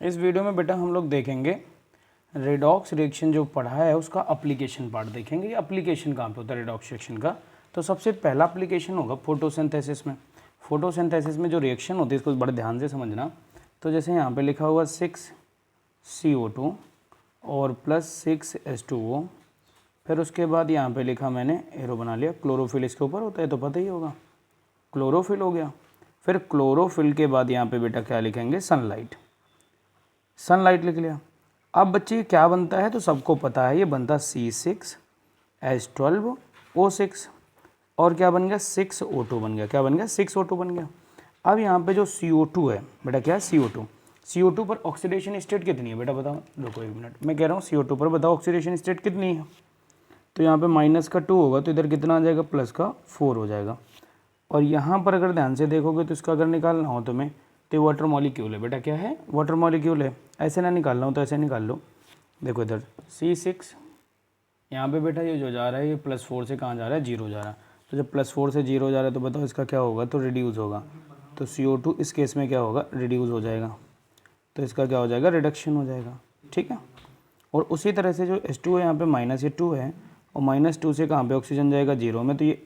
इस वीडियो में बेटा हम लोग देखेंगे रेडॉक्स रिएक्शन जो पढ़ा है उसका एप्लीकेशन पार्ट देखेंगे। ये एप्लीकेशन कहाँ पे होता है रेडॉक्स रिएक्शन का। तो सबसे पहला एप्लीकेशन होगा फोटोसिंथेसिस में। फोटोसिंथेसिस में जो रिएक्शन होती है इसको बड़े ध्यान से समझना। तो जैसे यहाँ पे लिखा हुआ 6CO2 और +6H2O, फिर उसके बाद यहाँ पे लिखा मैंने एरो बना लिया, क्लोरोफिल इसके ऊपर होता है तो पता ही होगा, क्लोरोफिल हो गया। फिर क्लोरोफिल के बाद यहाँ पे बेटा क्या लिखेंगे, सनलाइट, सनलाइट लिख लिया। अब बच्चे क्या बनता है तो सबको पता है, ये बनता C6H12O6 और क्या बन गया 6O2 बन गया। क्या बन गया 6O2 बन गया। अब यहाँ पे जो CO2 है बेटा, क्या है CO2 पर ऑक्सीडेशन स्टेट कितनी है बेटा बताओ। रुको एक मिनट, मैं कह रहा हूँ CO2 पर बताओ ऑक्सीडेशन स्टेट कितनी है। तो यहाँ पे -2 होगा तो इधर कितना आ जाएगा, +4 हो जाएगा। और यहाँ पर अगर ध्यान से देखोगे तो इसका अगर निकालना हो तुम्हें तो वाटर मॉलिक्यूल है बेटा, क्या है वाटर मॉलिक्यूल है। ऐसे ना निकालना हो तो ऐसे निकाल लो। देखो इधर C6, यहाँ पे बेटा ये जो जा रहा है ये +4 से कहाँ जा रहा है, 0 जा रहा है। तो जब +4 से 0 जा रहा है तो बताओ इसका क्या होगा, तो रिड्यूस होगा। तो CO2 इस केस में क्या होगा, रिड्यूस हो जाएगा। तो इसका क्या हो जाएगा, रिडक्शन हो जाएगा। ठीक है। और उसी तरह से जो H2 है यहाँ पे -2 है और -2 से कहाँ पे ऑक्सीजन जाएगा 0 में, तो ये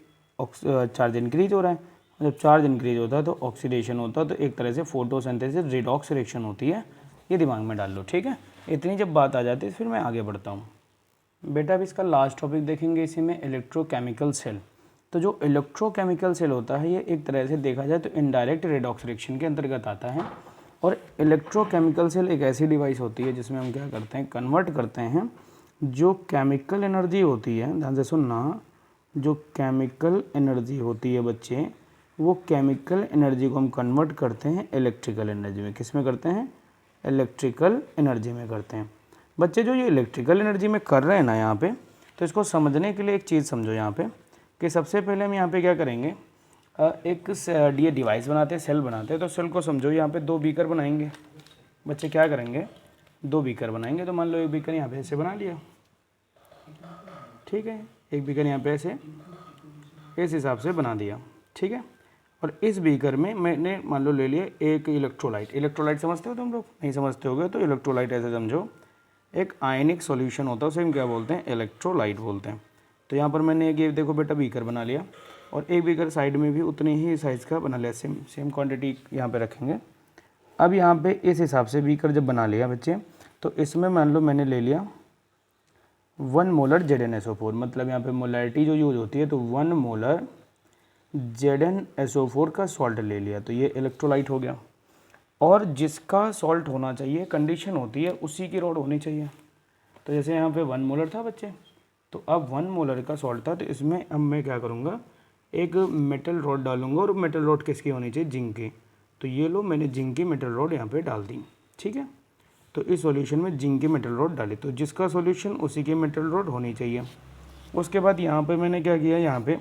चार्ज इंक्रीज हो रहा है। जब चार्ज इंक्रीज होता है तो ऑक्सीडेशन होता है, तो एक तरह से फोटोसिंथेसिस रिडॉक्स रिएक्शन होती है। ये दिमाग में डाल लो। ठीक है, इतनी जब बात आ जाती है फिर मैं आगे बढ़ता हूँ बेटा। अब इसका लास्ट टॉपिक देखेंगे इसी में, इलेक्ट्रोकेमिकल सेल। तो जो इलेक्ट्रोकेमिकल सेल होता है ये एक तरह से देखा जाए तो इनडायरेक्ट रिडॉक्स रिएक्शन के अंतर्गत आता है। और इलेक्ट्रोकेमिकल सेल एक ऐसी डिवाइस होती है जिसमें हम क्या करते हैं, कन्वर्ट करते हैं जो केमिकल एनर्जी होती है, ध्यान से सुनना, जो केमिकल एनर्जी होती है बच्चे, वो केमिकल एनर्जी को हम कन्वर्ट करते हैं इलेक्ट्रिकल एनर्जी में। किस में करते हैं, इलेक्ट्रिकल एनर्जी में करते हैं। बच्चे जो ये इलेक्ट्रिकल एनर्जी में कर रहे हैं ना यहाँ पे, तो इसको समझने के लिए एक चीज़ समझो यहाँ पे कि सबसे पहले हम यहाँ पे क्या करेंगे, एक ये डिवाइस बनाते हैं, सेल बनाते हैं। तो सेल को समझो, यहाँ पे 2 बीकर बनाएंगे बच्चे। क्या करेंगे, 2 बीकर बनाएंगे। तो मान लो एक बीकर यहाँ पे ऐसे बना लिया, ठीक है, एक बीकर यहाँ पे ऐसे इस हिसाब से बना दिया, ठीक है। और इस बीकर में मैंने मान लो ले लिया एक इलेक्ट्रोलाइट। इलेक्ट्रोलाइट समझते हो तुम लोग, नहीं समझते होगे तो इलेक्ट्रोलाइट ऐसे समझो, एक आयनिक सॉल्यूशन होता है, उसे हम क्या बोलते हैं, इलेक्ट्रोलाइट बोलते हैं। तो यहाँ पर मैंने एक ये देखो बेटा बीकर बना लिया और एक बीकर साइड में भी उतनी ही साइज़ का बना लिया, सेम क्वांटिटी यहाँ पे रखेंगे। अब यहाँ पे इस हिसाब से बीकर जब बना लिया बच्चे, तो इसमें मान लो मैंने ले लिया 1 मोलर ZnSO4, मतलब यहाँ पे मोलैरिटी जो यूज होती है तो 1 मोलर ZnSO4 का सॉल्ट ले लिया। तो ये इलेक्ट्रोलाइट हो गया। और जिसका सॉल्ट होना चाहिए, कंडीशन होती है उसी की रॉड होनी चाहिए। तो जैसे यहाँ पे 1 मोलर था बच्चे, तो अब 1 मोलर का सॉल्ट था, तो इसमें अब मैं क्या करूँगा, एक मेटल रॉड डालूंगा। और मेटल रॉड किसकी होनी चाहिए, जिंक की। तो ये लो मैंने जिंक की मेटल रॉड यहाँ पे डाल दी, ठीक है। तो इस सॉल्यूशन में जिंक की मेटल रॉड डाली, तो जिसका सॉल्यूशन उसी की मेटल रॉड होनी चाहिए। उसके बाद यहाँ पे मैंने क्या किया, यहाँ पे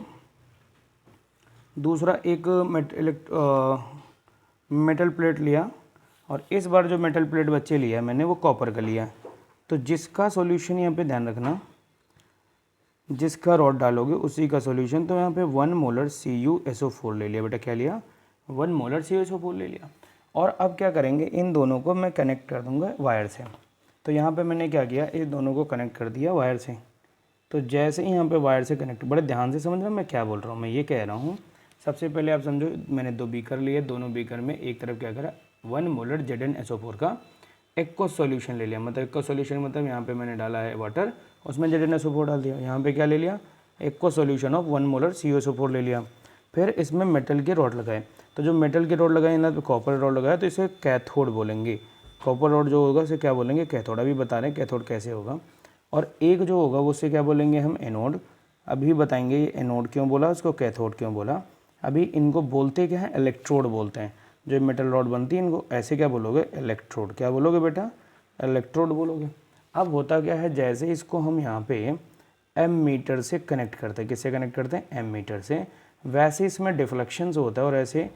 दूसरा एक मेटल प्लेट लिया। और इस बार जो मेटल प्लेट बच्चे लिया मैंने वो कॉपर का लिया। तो जिसका सॉल्यूशन यहाँ पे ध्यान रखना, जिसका रॉड डालोगे उसी का सॉल्यूशन। तो यहाँ पे 1 मोलर CuSO4 ले लिया बेटा, क्या लिया, 1 मोलर CuSO4 ले लिया। और अब क्या करेंगे, इन दोनों को मैं कनेक्ट कर दूंगा वायर से। तो यहाँ पे मैंने क्या किया, इस दोनों को कनेक्ट कर दिया वायर से। तो जैसे ही यहाँ पे वायर से कनेक्ट, बड़े ध्यान से समझना मैं क्या बोल रहा हूँ। मैं ये कह रहा हूँ, सबसे पहले आप समझो, मैंने 2 बीकर लिए, दोनों बीकर में एक तरफ क्या करा, 1 मोलर ZnSO4 का एक्व सॉल्यूशन ले लिया। मतलब एक्व सॉल्यूशन मतलब यहाँ पे मैंने डाला है वाटर, उसमें ZnSO4 डाल दिया। यहाँ पे क्या ले लिया, एक्व सॉल्यूशन ऑफ 1 मोलर CuSO4 ले लिया। फिर इसमें मेटल के रॉड लगाए। तो जो मेटल के रॉड लगाए ना, तो कॉपर रॉड लगाया, तो इसे कैथोड बोलेंगे। कॉपर रॉड जो होगा उसे क्या बोलेंगे, कैथोड। अभी बता रहे हैं कैथोड कैसे होगा। और एक जो होगा उससे क्या बोलेंगे हम, एनोड। अभी बताएंगे ये एनोड क्यों बोला, उसको कैथोड क्यों बोला। अभी इनको बोलते क्या है, इलेक्ट्रोड बोलते हैं। जो मेटल रॉड बनती है इनको ऐसे क्या बोलोगे, इलेक्ट्रोड। क्या बोलोगे बेटा, इलेक्ट्रोड बोलोगे। अब होता क्या है, जैसे इसको हम यहाँ पे एमीटर से कनेक्ट करते हैं, किससे कनेक्ट करते हैं, एमीटर से, वैसे इसमें डिफ्लेक्शन होता है और ऐसे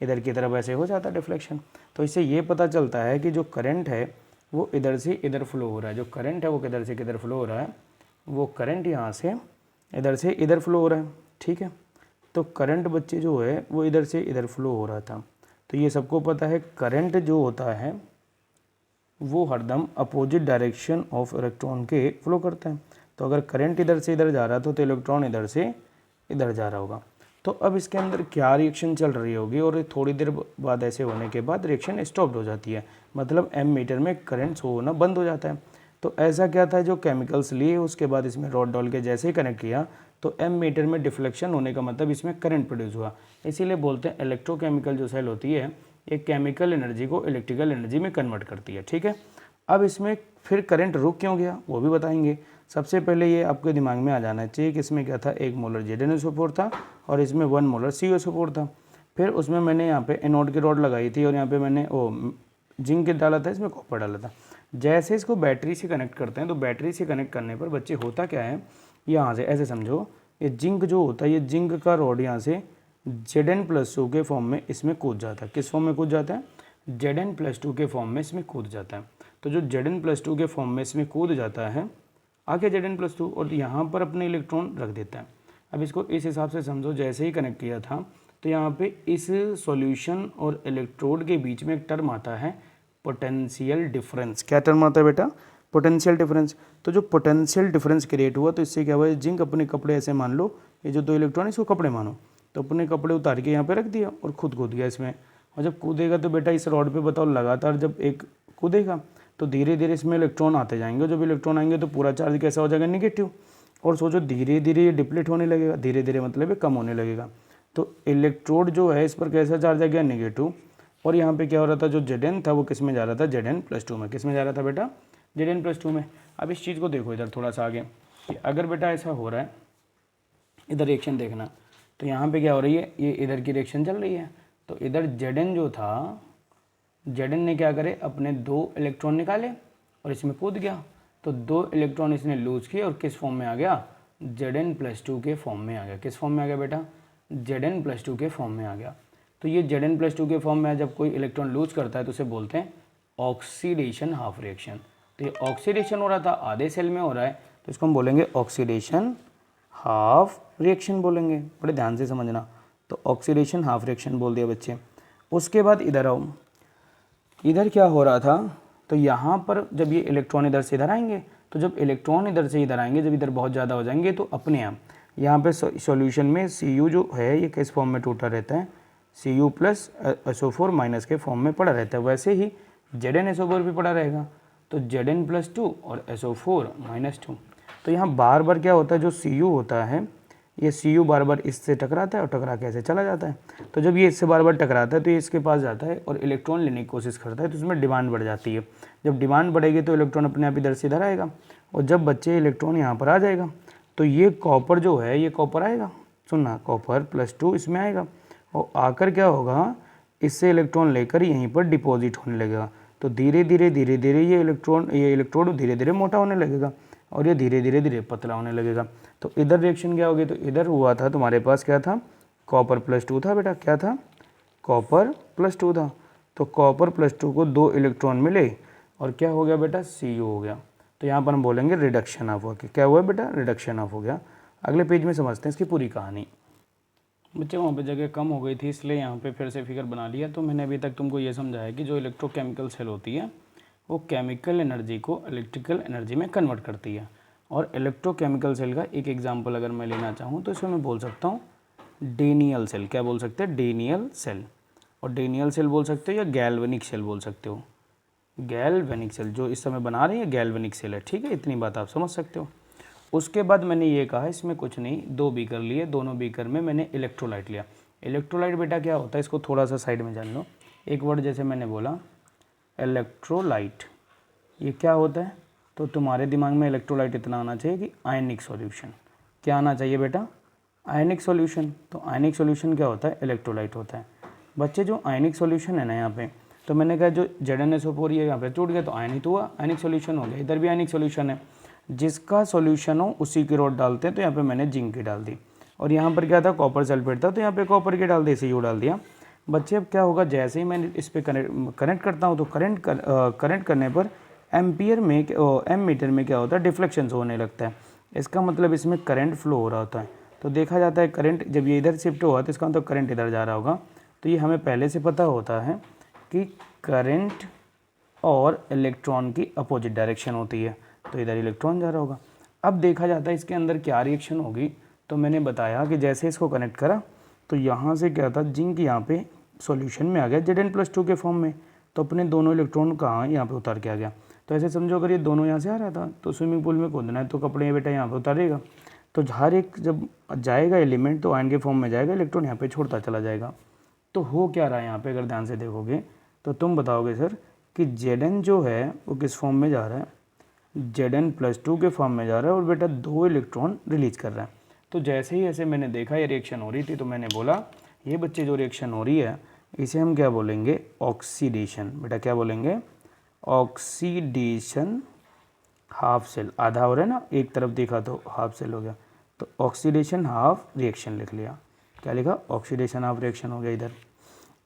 इधर की तरफ ऐसे हो जाता है डिफ्लेक्शन। तो इससे ये पता चलता है कि जो करंट है वो इधर से इधर फ्लो हो रहा है। जो करंट है वो किधर से किधर फ्लो हो रहा है, वो करंट यहाँ से इधर फ्लो हो रहा है, ठीक है। तो करंट बच्चे जो है वो इधर से इधर फ्लो हो रहा था। तो ये सबको पता है, करंट जो होता है वो हरदम अपोजिट डायरेक्शन ऑफ इलेक्ट्रॉन के फ्लो करता है। तो अगर करंट इधर से इधर जा रहा था तो इलेक्ट्रॉन इधर से इधर जा रहा होगा। तो अब इसके अंदर क्या रिएक्शन चल रही होगी और थोड़ी देर बाद ऐसे होने के बाद रिएक्शन स्टॉप हो जाती है, मतलब एम मीटर में करंट शो होना बंद हो जाता है। तो ऐसा क्या था, जो केमिकल्स लिए उसके बाद इसमें रॉड डाल के जैसे ही कनेक्ट किया तो एम मीटर में डिफ्लेक्शन होने का मतलब इसमें करंट प्रोड्यूस हुआ। इसीलिए बोलते हैं इलेक्ट्रोकेमिकल जो सेल होती है ये केमिकल एनर्जी को इलेक्ट्रिकल एनर्जी में कन्वर्ट करती है। ठीक है, अब इसमें फिर करंट रुक क्यों गया वो भी बताएंगे। सबसे पहले ये आपके दिमाग में आ जाना चाहिए कि इसमें क्या था, 1 मोलर ZnSO4 था और इसमें 1 मोलर CuSO4 था। फिर उसमें मैंने यहाँ पे एनोड की रॉड लगाई थी और यहाँ पे मैंने जिंक डाला था, इसमें कॉपर डाला था। जैसे इसको बैटरी से कनेक्ट करते हैं तो बैटरी से कनेक्ट करने पर बच्चे होता क्या है, यहाँ से ऐसे समझो, ये जिंक जो होता है ये जिंक का रॉड यहाँ से Zn+2 के फॉर्म में इसमें कूद जाता है। किस फॉर्म में कूद जाता है, Zn+2 के फॉर्म में इसमें कूद जाता है। तो जो Zn+2 के फॉर्म में इसमें कूद जाता है आगे Zn+2 और यहाँ पर अपने इलेक्ट्रॉन रख देता है। अब इसको इस हिसाब से समझो, जैसे ही कनेक्ट किया था तो यहाँ पे इस सॉल्यूशन और इलेक्ट्रोड के बीच में एक टर्म आता है पोटेंशियल डिफरेंस। क्या टर्म आता है बेटा, पोटेंशियल डिफरेंस। तो जो पोटेंशियल डिफरेंस क्रिएट हुआ तो इससे क्या हुआ, जिंक अपने कपड़े ऐसे मान लो, ये जो 2 इलेक्ट्रॉन इसको कपड़े मानो, तो अपने कपड़े उतार के यहाँ पे रख दिया और खुद कूद गया इसमें। और जब कूदेगा तो बेटा इस रॉड पे बताओ लगातार जब एक कूदेगा तो धीरे धीरे इसमें इलेक्ट्रॉन आते जाएंगे। जब इलेक्ट्रॉन आएंगे तो पूरा चार्ज कैसा हो जाएगा, निगेटिव। और सोचो धीरे धीरे ये डिप्लीट होने लगेगा, धीरे धीरे मतलब ये कम होने लगेगा। तो इलेक्ट्रोड जो है इस पर कैसा चार्ज आ गया, नेगेटिव। और यहाँ पे क्या हो रहा था, जो Zn था वो किस में जा रहा था, Zn+2 में। किस में जा रहा था बेटा, Zn+2 में। अब इस चीज़ को देखो इधर थोड़ा सा आगे कि अगर बेटा ऐसा हो रहा है, इधर रिएक्शन देखना, तो यहाँ पे क्या हो रही है, ये इधर की रिएक्शन चल रही है। तो इधर Zn जो था, Zn ने क्या करे, अपने 2 इलेक्ट्रॉन निकाले और इसमें कूद गया। तो 2 इलेक्ट्रॉन इसने लूज किए और किस फॉर्म में आ गया, Zn+2 के फॉर्म में आ गया। किस फॉर्म में आ गया बेटा, Zn+2 के फॉर्म में आ गया। तो ये Zn+2 के फॉर्म में जब कोई इलेक्ट्रॉन लूज करता है तो उसे बोलते हैं ऑक्सीडेशन हाफ रिएक्शन। तो ये ऑक्सीडेशन हो रहा था, आधे सेल में हो रहा है, तो इसको हम बोलेंगे ऑक्सीडेशन हाफ रिएक्शन बोलेंगे। बड़े ध्यान से समझना। तो ऑक्सीडेशन हाफ रिएक्शन बोल दिया बच्चे। उसके बाद इधर आओ, इधर क्या हो रहा था, तो यहाँ पर जब ये इलेक्ट्रॉन इधर से इधर आएंगे, तो जब इलेक्ट्रॉन इधर से इधर आएंगे, जब इधर बहुत ज़्यादा हो जाएंगे तो अपने आप यहाँ पे सॉल्यूशन में Cu जो है ये किस फॉर्म में टूटा रहता है, Cu प्लस SO4 माइनस के फॉर्म में पड़ा रहता है। वैसे ही ZnSO4 भी पड़ा रहेगा, तो Zn+2 और SO4 -2। तो यहाँ बार बार क्या होता है, जो Cu होता है ये Cu बार बार इससे टकराता है और टकरा के ऐसे चला जाता है। तो जब ये इससे बार बार टकराता है तो ये इसके पास जाता है और इलेक्ट्रॉन लेने की कोशिश करता है, तो उसमें डिमांड बढ़ जाती है। जब डिमांड बढ़ेगी तो इलेक्ट्रॉन अपने आप इधर से इधर आएगा, और जब बच्चे इलेक्ट्रॉन यहाँ पर आ जाएगा तो ये कॉपर जो है, ये कॉपर आएगा, सुनना, कॉपर +2 इसमें आएगा और आकर क्या होगा, इससे इलेक्ट्रॉन लेकर यहीं पर डिपॉजिट होने लगेगा। तो धीरे धीरे ये इलेक्ट्रोड धीरे धीरे मोटा होने लगेगा और ये धीरे धीरे पतला होने लगेगा। तो इधर रिएक्शन क्या होगी, तो इधर हुआ था तुम्हारे पास क्या था, कॉपर +2 था बेटा, क्या था, कॉपर +2 था। तो कॉपर +2 को 2 इलेक्ट्रॉन मिले और क्या हो गया बेटा, Cu हो गया। तो यहाँ पर हम बोलेंगे रिडक्शन ऑफ हो गया। क्या हुआ बेटा, रिडक्शन ऑफ हो गया। अगले पेज में समझते हैं इसकी पूरी कहानी। बच्चे वहाँ पे जगह कम हो गई थी इसलिए यहाँ पे फिर से फिगर बना लिया। तो मैंने अभी तक तुमको ये समझाया कि जो इलेक्ट्रोकेमिकल सेल होती है वो केमिकल एनर्जी को इलेक्ट्रिकल एनर्जी में कन्वर्ट करती है। और इलेक्ट्रोकेमिकल सेल का एक एग्जांपल अगर मैं लेना चाहूँ तो इसमें मैं बोल सकता हूँ डेनियल सेल। क्या बोल सकते हैं, डेनियल सेल। और डेनियल सेल बोल सकते हो या गैल्वेनिक सेल बोल सकते हो। गैल्वेनिक सेल जो इस समय बना रही है गैल्वेनिक सेल है, ठीक है, इतनी बात आप समझ सकते हो। उसके बाद मैंने ये कहा इसमें कुछ नहीं, 2 बीकर लिए, दोनों बीकर में मैंने इलेक्ट्रोलाइट लिया। इलेक्ट्रोलाइट बेटा क्या होता है, इसको थोड़ा सा साइड में जान लो। एक वर्ड जैसे मैंने बोला इलेक्ट्रोलाइट, ये क्या होता है, तो तुम्हारे दिमाग में इलेक्ट्रोलाइट इतना आना चाहिए कि आयनिक सॉल्यूशन। क्या आना चाहिए बेटा, आयनिक सॉल्यूशन। तो आयनिक सॉल्यूशन क्या होता है, इलेक्ट्रोलाइट होता है। बच्चे जो आयनिक सॉल्यूशन है ना यहाँ पे, तो मैंने कहा जो ZnSO4 ये यहाँ पे टूट गया तो आयनिक हुआ, आयनिक सॉल्यूशन हो गया। इधर भी आयनिक सॉल्यूशन है, जिसका सॉल्यूशन हो उसी की रॉड डालते हैं। तो यहाँ पे मैंने जिंक की डाल दी और यहाँ पर क्या था, कॉपर सल्फेट था, तो यहाँ पे कॉपर की डाल दी, Cu डाल दिया। बच्चे अब क्या होगा, जैसे ही मैं इस पर कनेक्ट करता हूँ तो करंट करने पर एम्पियर में एम मीटर में क्या होता है, डिफ्लेक्शन होने लगता है। इसका मतलब इसमें करंट फ्लो हो रहा होता है। तो देखा जाता है करंट जब ये इधर शिफ्ट हुआ तो इसका मतलब करंट इधर जा रहा होगा। तो ये हमें पहले से पता होता है कि करंट और इलेक्ट्रॉन की अपोजिट डायरेक्शन होती है, तो इधर इलेक्ट्रॉन जा रहा होगा। अब देखा जाता है इसके अंदर क्या रिएक्शन होगी, तो मैंने बताया कि जैसे इसको कनेक्ट करा तो यहाँ से क्या था, जिंक यहाँ पे सॉल्यूशन में आ गया Zn+2 के फॉर्म में, तो अपने दोनों इलेक्ट्रॉन कहाँ यहाँ पे उतार के आ गया। तो ऐसे समझो अगर ये दोनों यहाँ से आ रहा था तो स्विमिंग पूल में कूदना है तो कपड़े बेटा यहाँ पे उतारेगा, तो हर एक जब जाएगा एलिमेंट तो आयन के फॉर्म में जाएगा, इलेक्ट्रॉन यहाँ पे छोड़ता चला जाएगा। तो हो क्या रहा है यहाँ पे, अगर ध्यान से देखोगे तो तुम बताओगे सर कि Zn जो है वो किस फॉर्म में जा रहा है, Zn+2 के फॉर्म में जा रहा है और बेटा 2 इलेक्ट्रॉन रिलीज कर रहा है। तो जैसे ही ऐसे मैंने देखा ये रिएक्शन हो रही थी तो मैंने बोला ये बच्चे जो रिएक्शन हो रही है इसे हम क्या बोलेंगे, ऑक्सीडेशन। बेटा क्या बोलेंगे, ऑक्सीडेशन हाफ सेल। आधा हो रहा है ना, एक तरफ देखा तो हाफ सेल हो गया, तो ऑक्सीडेशन हाफ रिएक्शन लिख लिया। क्या लिखा, ऑक्सीडेशन हाफ रिएक्शन हो गया इधर।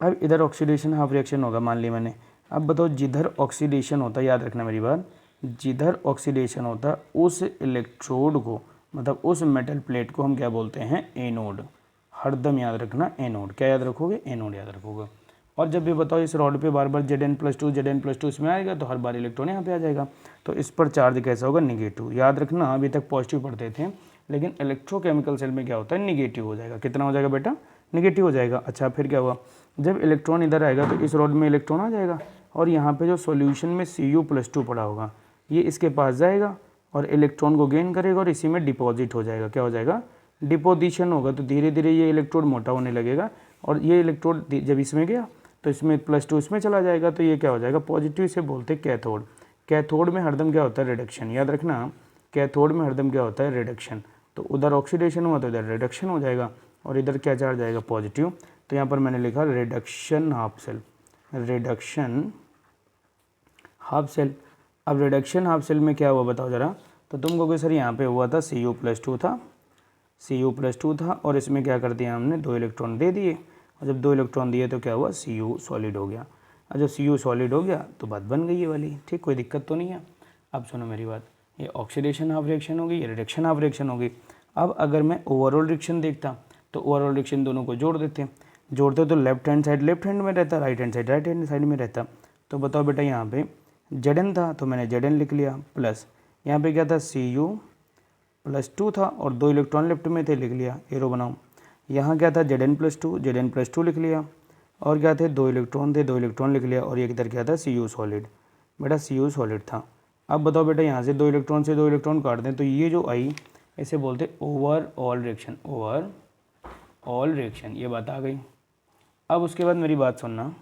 अब इधर ऑक्सीडेशन हाफ रिएक्शन होगा मान ली मैंने। अब बताओ जिधर ऑक्सीडेशन होता है, याद रखना मेरी बात, जिधर ऑक्सीडेशन होता है उस इलेक्ट्रोड को, मतलब उस मेटल प्लेट को हम क्या बोलते हैं, एनोड। हरदम याद रखना एनोड। क्या याद रखोगे, एनोड याद रखोगे। और जब भी बताओ इस रॉड पे बार बार Zn+2 इसमें आएगा तो हर बार इलेक्ट्रॉन यहाँ पे आ जाएगा, तो इस पर चार्ज कैसा होगा, निगेटिव। याद रखना अभी तक पॉजिटिव पढ़ते थे, लेकिन इलेक्ट्रोकेमिकल सेल में क्या होता है, निगेटिव हो जाएगा। कितना हो जाएगा बेटा, निगेटिव हो जाएगा। अच्छा फिर क्या हुआ, जब इलेक्ट्रॉन इधर आएगा तो इस रॉड में इलेक्ट्रॉन आ जाएगा और यहाँ पे जो सॉल्यूशन में Cu+2 पड़ा होगा ये इसके पास जाएगा और इलेक्ट्रॉन को गेन करेगा और इसी में डिपॉजिट हो जाएगा। क्या हो जाएगा, डिपोजिशन होगा। तो धीरे धीरे ये इलेक्ट्रोड मोटा होने लगेगा और ये इलेक्ट्रोड जब इसमें गया तो इसमें +2 इसमें चला जाएगा, तो ये क्या हो जाएगा, पॉजिटिव। इसे बोलते हैं कैथोड। कैथोड में हरदम क्या होता है, रिडक्शन। याद रखना कैथोड में हरदम क्या होता है, रिडक्शन। तो उधर ऑक्सीडेशन हुआ तो इधर रिडक्शन हो जाएगा और इधर क्या चार्ज आएगा, पॉजिटिव। तो यहाँ पर मैंने लिखा reduction half cell, reduction half cell. अब रिडक्शन हाफ सेल में क्या हुआ बताओ ज़रा, तो तुम कहोगे सर यहाँ पे हुआ था Cu+2 था, Cu+2 था और इसमें क्या कर दिया हमने, 2 इलेक्ट्रॉन दे दिए और जब 2 इलेक्ट्रॉन दिए तो क्या हुआ, Cu सॉलिड हो गया। और जब Cu सॉलिड हो गया तो बात बन गई ये वाली, ठीक, कोई दिक्कत तो नहीं है। अब सुनो मेरी बात, ये ऑक्सीडेशन हाफ रिएक्शन होगी, ये रिडक्शन हाफ रिएक्शन होगी। अब अगर मैं ओवरऑल रिएक्शन देखता तो ओवरऑल रिएक्शन दोनों को जोड़ते तो left hand side left hand में रहता, राइट हैंड साइड में रहता। तो बताओ बेटा यहाँ पे Zn था तो मैंने Zn लिख लिया, प्लस यहाँ पे क्या था, Cu+2 था और 2 इलेक्ट्रॉन लेफ्ट में थे, लिख लिया, एरो बनाओ। यहाँ क्या था, Zn+2 लिख लिया और क्या थे, 2 इलेक्ट्रॉन थे, 2 इलेक्ट्रॉन लिख लिया और ये किधर क्या था, Cu सॉलिड। बेटा Cu सॉलिड था। अब बताओ बेटा यहाँ से 2 इलेक्ट्रॉन से 2 इलेक्ट्रॉन काट दें तो ये जो आई इसे बोलते ओवरऑल रिएक्शन, ओवरऑल रिएक्शन। ये बात आ गई। अब उसके बाद मेरी बात सुनना,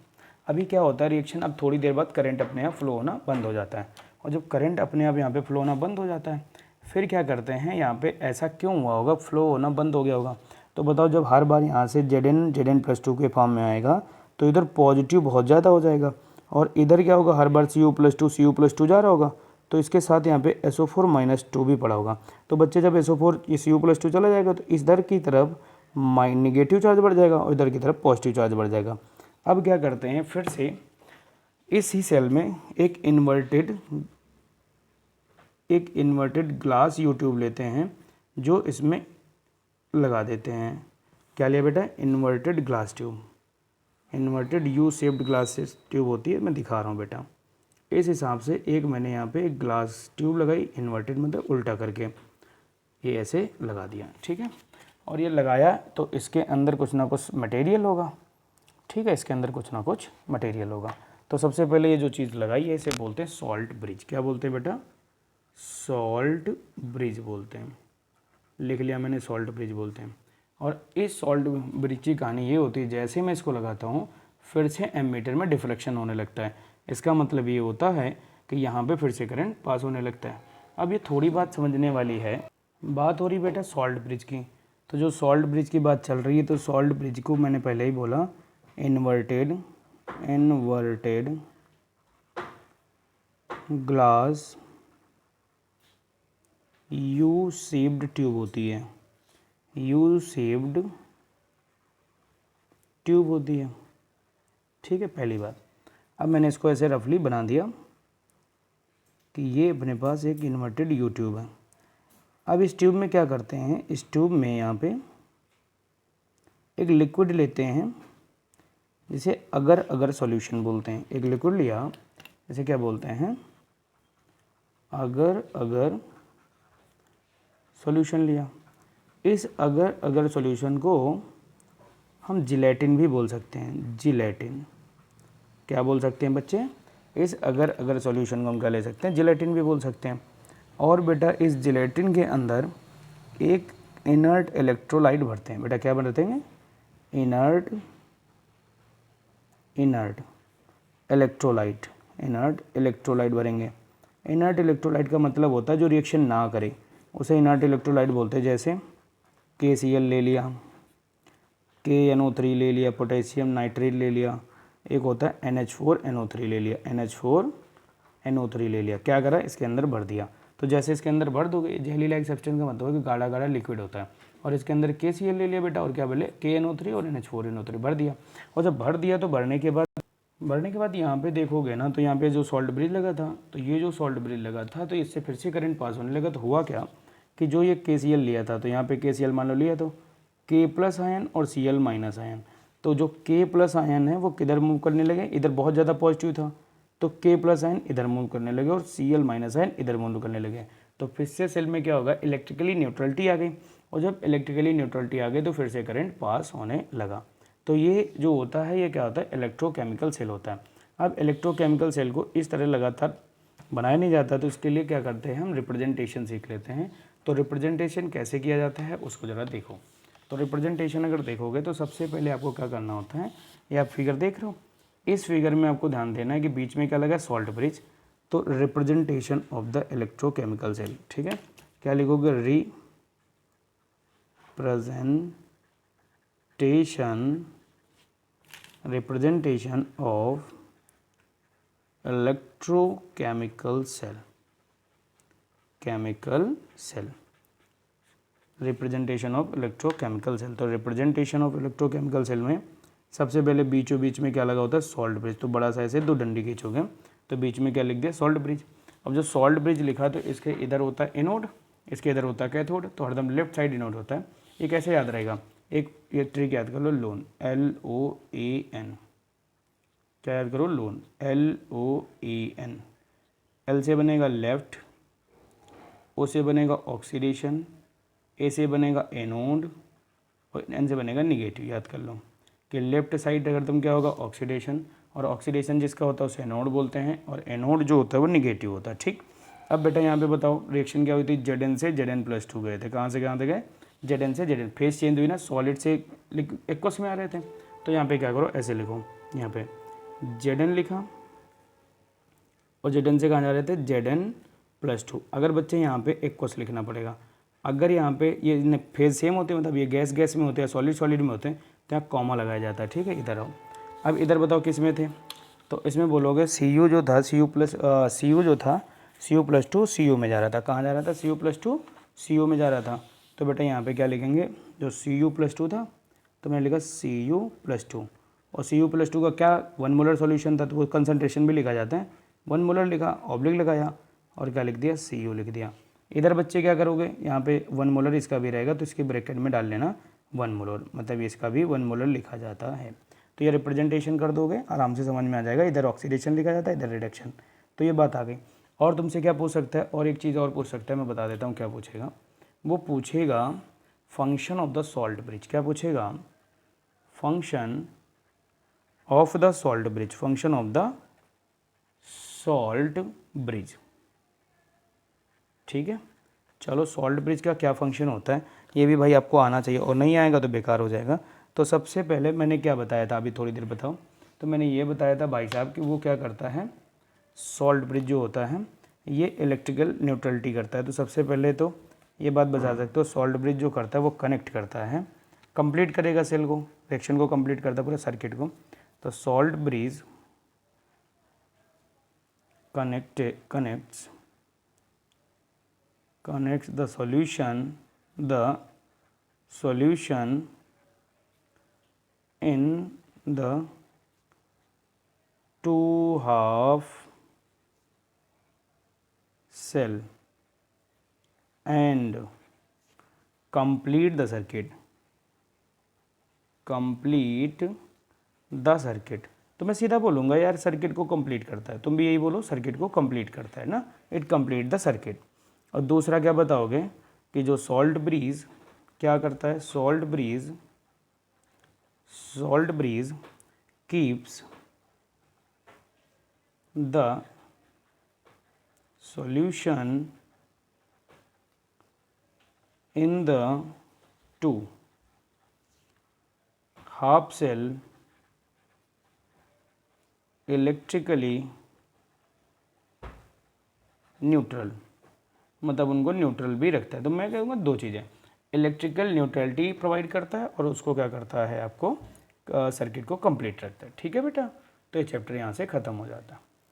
अभी क्या होता है रिएक्शन, अब थोड़ी देर बाद करंट अपने आप फ्लो होना बंद हो जाता है और जब करंट अपने आप यहाँ पे फ्लो होना बंद हो जाता है फिर क्या करते हैं, यहाँ पे ऐसा क्यों हुआ होगा, फ्लो होना बंद हो गया होगा। तो बताओ जब हर बार यहाँ से Zn+2 के फॉर्म में आएगा तो इधर पॉजिटिव बहुत ज़्यादा हो जाएगा और इधर क्या होगा, हर बार Cu+2 जा रहा होगा तो इसके साथ यहाँ पे SO4-2 भी पड़ा होगा। तो बच्चे जब SO4 ये Cu+2 चला जाएगा तो इधर की तरफ निगेटिव चार्ज बढ़ जाएगा और इधर की तरफ पॉजिटिव चार्ज बढ़ जाएगा। अब क्या करते हैं, फिर से इस ही सेल में एक इन्वर्टेड ग्लास यू ट्यूब लेते हैं जो इसमें लगा देते हैं। क्या लिया बेटा, inverted glass tube, inverted U shaped glass tube होती है, मैं दिखा रहा हूँ बेटा। इस हिसाब से एक मैंने यहाँ पे एक ग्लास ट्यूब लगाई, इन्वर्टेड मतलब उल्टा करके ये ऐसे लगा दिया, ठीक है। और ये लगाया तो इसके अंदर कुछ ना कुछ मटेरियल होगा, ठीक है, इसके अंदर कुछ ना कुछ मटेरियल होगा। तो सबसे पहले ये जो चीज़ लगाई है इसे बोलते हैं सॉल्ट ब्रिज। क्या बोलते हैं बेटा, सॉल्ट ब्रिज बोलते हैं, लिख लिया मैंने, सॉल्ट ब्रिज बोलते हैं। और इस सॉल्ट ब्रिज की कहानी ये होती है, जैसे मैं इसको लगाता हूँ फिर से एमीटर में डिफ्लेक्शन होने लगता है। इसका मतलब ये होता है कि यहाँ पे फिर से करंट पास होने लगता है। अब ये थोड़ी बात समझने वाली है, बात हो रही बेटा सॉल्ट ब्रिज की। तो जो सॉल्ट ब्रिज की बात चल रही है तो सॉल्ट ब्रिज को मैंने पहले ही बोला inverted glass U shaped tube होती है, यू शेप्ड ट्यूब होती है, ठीक है, पहली बात। अब मैंने इसको ऐसे रफली बना दिया कि ये अपने पास एक इन्वर्टेड यू ट्यूब है। अब इस ट्यूब में क्या करते हैं, इस ट्यूब में यहाँ पे एक लिक्विड लेते हैं जिसे अगर सॉल्यूशन बोलते हैं। एक लिक्विड लिया इसे क्या बोलते हैं, अगर सॉल्यूशन लिया। इस अगर सॉल्यूशन को हम जिलेटिन भी बोल सकते हैं, जिलेटिन। क्या बोल सकते हैं बच्चे, इस अगर सॉल्यूशन को हम क्या ले सकते हैं, जिलेटिन भी बोल सकते हैं। और बेटा इस जिलेटिन के अंदर एक इनर्ट इलेक्ट्रोलाइट भरते हैं। बेटा क्या भरते हैं, इनर्ट इलेक्ट्रोलाइट, इनर्ट इलेक्ट्रोलाइट भरेंगे। इनर्ट इलेक्ट्रोलाइट का मतलब होता है जो रिएक्शन ना करे, उसे इनर्ट इलेक्ट्रोलाइट बोलते हैं। जैसे KCl ले लिया, KNO3 ले लिया, पोटेशियम नाइट्रेट ले लिया, एक होता है NH4NO3 ले लिया, NH4NO3 ले लिया। क्या करा, इसके अंदर भर दिया। तो जैसे इसके अंदर भर दोगे, जेली लाइक सब्सटेंस का मतलब है कि गाढ़ा गाढ़ा लिक्विड होता है। और इसके अंदर KCl ले लिया बेटा, और क्या बोले, KNO3 और NH4NO3 भर दिया। और जब भर दिया तो भरने के बाद यहाँ पे देखोगे ना, तो यहाँ पे जो सॉल्ट ब्रिज लगा था, तो ये जो सॉल्ट ब्रिज लगा था, तो इससे फिर से करंट पास होने लगा। तो हुआ क्या कि जो ये KCl लिया था, तो यहाँ पे KCl मान लो लिया, तो K प्लस आयन और Cl माइनस आयन, तो जो K प्लस आयन है वो किधर मूव करने लगे, इधर बहुत ज़्यादा पॉजिटिव था, तो K प्लस आयन इधर मूव करने लगे और Cl माइनस आयन इधर मूव करने लगे। तो फिर से सेल में क्या होगा, इलेक्ट्रिकली न्यूट्रलिटी आ गई। और जब इलेक्ट्रिकली न्यूट्रलिटी आ गई तो फिर से करंट पास होने लगा। तो ये जो होता है, ये क्या होता है, इलेक्ट्रोकेमिकल सेल होता है। अब इलेक्ट्रोकेमिकल सेल को इस तरह लगातार बनाया नहीं जाता, तो इसके लिए क्या करते हैं, हम रिप्रेजेंटेशन सीख लेते हैं। तो रिप्रेजेंटेशन कैसे किया जाता है उसको ज़रा देखो। तो रिप्रेजेंटेशन अगर देखोगे तो सबसे पहले आपको क्या करना होता है, ये आप फिगर देख रहे हो, इस फिगर में आपको ध्यान देना है कि बीच में क्या लगा, सॉल्ट ब्रिज। तो representation of the electrochemical cell, ठीक है, क्या लिखोगे, representation of electrochemical cell, representation of electrochemical cell. तो रिप्रेजेंटेशन ऑफ इलेक्ट्रोकेमिकल सेल में सबसे पहले बीचों बीच में क्या लगा होता है, सॉल्ट ब्रिज। तो बड़ा सा ऐसे दो डंडी खींचोगे तो बीच में क्या लिख दिया, सॉल्ट ब्रिज। अब जो सॉल्ट ब्रिज लिखा तो इसके इधर होता है एनोड, इसके इधर होता है कैथोड, तो हरदम लेफ्ट साइड एनोड होता है। ये कैसे याद रहेगा, एक ये ट्रिक याद कर लो, लोन, LOAN, क्या याद करो, लोन, LOAN। L से बनेगा लेफ्ट, O से बनेगा ऑक्सीडेशन, A से बनेगा एनोड और N से बनेगा निगेटिव। याद कर लो कि लेफ्ट साइड अगर तुम क्या होगा, ऑक्सीडेशन, और ऑक्सीडेशन जिसका होता है उसे एनोड बोलते हैं, और एनोड जो होता है वो निगेटिव होता है, ठीक। अब बेटा यहाँ पे बताओ रिएक्शन क्या हुई थी, Zn से Zn+2 गए थे, कहाँ से कहाँ तक गए, Zn से Zn, फेस चेंज हुई ना, सॉलिड से एक्वस में आ रहे थे। तो यहाँ पे क्या करो, ऐसे लिखो, यहाँ पे Zn लिखा और Zn से कहाँ जा रहे थे, Zn+2। अगर बच्चे यहाँ पे एक्वस लिखना पड़ेगा, अगर यहाँ पे ये फेज सेम होते हैं, मतलब ये गैस गैस में होते हैं, सॉलिड सॉलिड में होते हैं, तो यहाँ कॉमा लगाया जाता है, ठीक है। इधर आओ, अब इधर बताओ किस में थे, तो इसमें बोलोगे Cu जो था, Cu जो था Cu+2 Cu में जा रहा था, कहाँ जा रहा था, Cu+2 Cu में जा रहा था। तो बेटा यहाँ पे क्या लिखेंगे, जो Cu+2 था तो मैंने लिखा Cu+2, और Cu+2 का क्या 1 मोलर सॉल्यूशन था, तो वो कंसनट्रेशन भी लिखा जाता है, 1 मोलर लिखा, ऑब्लिक लगाया और क्या लिख दिया, Cu लिख दिया। इधर बच्चे क्या करोगे, यहाँ पे 1 मोलर इसका भी रहेगा, तो इसके ब्रैकेट में डाल लेना 1 मोलर, मतलब इसका भी 1 मोलर लिखा जाता है। तो ये रिप्रेजेंटेशन कर दोगे, आराम से समझ में आ जाएगा, इधर ऑक्सीडेशन लिखा जाता है, इधर रिडक्शन। तो ये बात आ गई। और तुमसे क्या पूछ सकता है, और एक चीज़ और पूछ सकता है, मैं बता देता हूँ क्या पूछेगा। वो पूछेगा function of the salt bridge. क्या पूछेगा, function of the salt bridge, function of the salt bridge, ठीक है। चलो, सॉल्ट ब्रिज का क्या फंक्शन होता है ये भी भाई आपको आना चाहिए, और नहीं आएगा तो बेकार हो जाएगा। तो सबसे पहले मैंने क्या बताया था, अभी थोड़ी देर बताओ, तो मैंने ये बताया था भाई साहब कि वो क्या करता है, सॉल्ट ब्रिज जो होता है ये इलेक्ट्रिकल न्यूट्रलिटी करता है। तो सबसे पहले तो ये बात बता सकते हो, सॉल्ट ब्रिज जो करता है वो कनेक्ट करता है, कंप्लीट करेगा सेल को, रिएक्शन को कंप्लीट करता है, पूरे सर्किट को। तो salt bridge connects the solution in the two half cell and complete the circuit तो मैं सीधा बोलूँगा यार सर्किट को कंप्लीट करता है, तुम भी यही बोलो सर्किट को कंप्लीट करता है ना, इट कंप्लीट द सर्किट। और दूसरा क्या बताओगे कि जो सॉल्ट ब्रीज क्या करता है, salt bridge keeps the solution in the two half cell electrically neutral, मतलब उनको न्यूट्रल भी रखता है। तो मैं कहूँगा दो चीज़ें, इलेक्ट्रिकल न्यूट्रलिटी प्रोवाइड करता है और उसको क्या करता है आपको सर्किट को कंप्लीट रखता है। ठीक है बेटा, तो ये चैप्टर यहाँ से ख़त्म हो जाता है।